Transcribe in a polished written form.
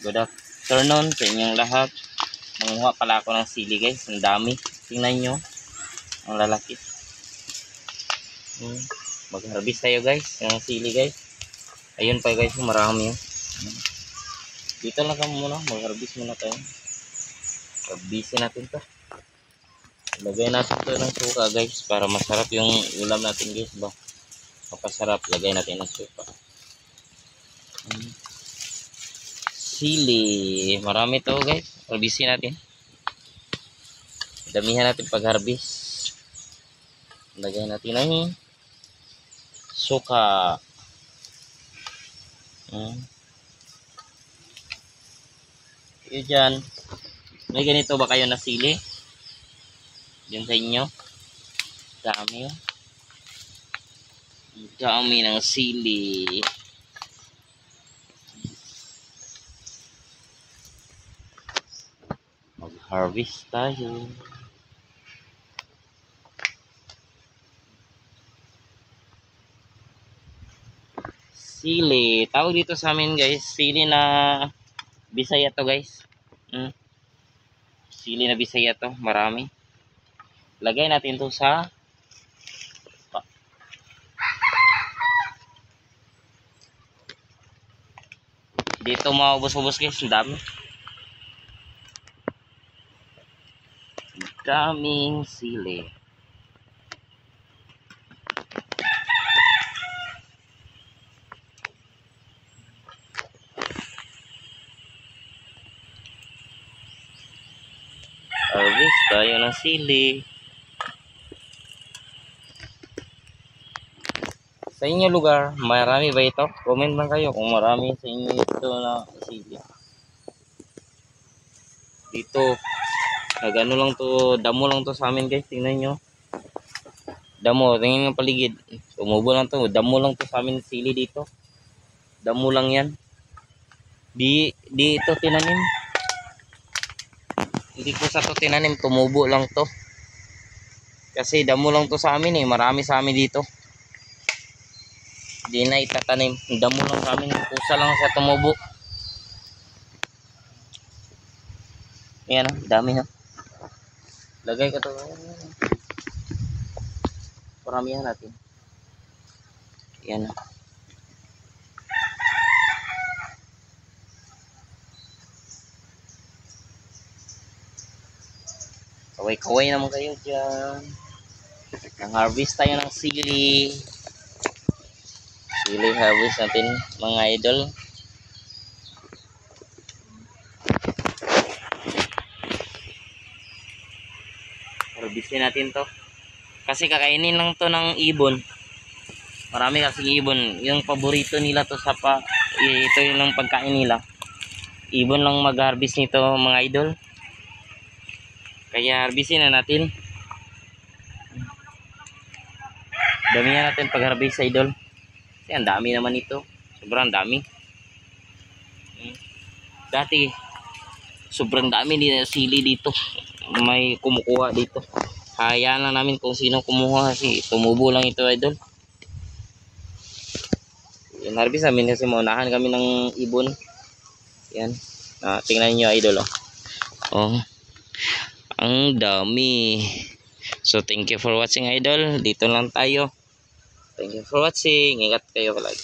Good afternoon sa inyong lahat. Manguha pala ako ng sili guys. Ang dami. Tingnan nyo. Ang lalaki. Mag-harvest tayo guys. Ng sili guys. Ayun pa guys. Marami yun. Dito lang kami muna. Mag-harvest muna tayo. Harvestin natin to. Lagay natin to ng suka guys. Para masarap yung ulam natin guys. Ba? Mapasarap. Lagay natin ng suka. Sili. Marami to guys. Harvestin natin. Damihan natin pag harvest. Lagay natin ng suka. Yun dyan. May ganito ba kayo na sili? Yun sa inyo. Dami yun. Dami ng sili. Mag-harvest tayo. Sili. Tawag dito sa amin guys. Sili na Bisaya to guys. Sili na Bisaya to. Marami. Lagay natin to sa dito maubos-ubos guys. Ang dami. Daming sili. Harvest tayo ng sili. Sa inyo lugar, marami ba ito? Comment lang kayo kung marami sa inyo ito na sili. Dito, nagano lang to, damo lang to sa amin guys. Tingnan nyo. Damo, tingnan ng paligid. Tumubo lang to, damo lang to sa amin sili dito. Damo lang yan. Di ito tinanim. Hindi ko sa to tinanim, tumubo lang to. Kasi damo lang to sa amin eh, marami sa amin dito. Di na itatanim, damo lang sa amin, kusa lang sa tumubo. Ayan o, dami ha. Lagay ko to. Paramihan natin. Ayan o. Kaway-kaway naman kayo dyan. Nang-harvest tayo ng sili. Sili harvest natin mga idol. Harvestin natin to. Kasi kakainin lang to ng ibon. Marami kasing ibon. Yung paborito nila to sa ito yung lang pagkain nila. Ibon lang mag-harvest nito mga idol. Kaya harvestin na natin. Damihan natin pag-harvest sa idol. Kasi ang dami naman ito. Sobrang dami. Dati, sobrang dami din sili dito. May kumukuha dito. Hayaan lang namin kung sino kumuha kasi tumubo lang ito idol. Yan, harvest namin kasi maunahan kami ng ibon. Yan. Tingnan nyo idol. Oh. Ang dami. So thank you for watching idol. Dito lang tayo. Thank you for watching. Ingat kayo palagi.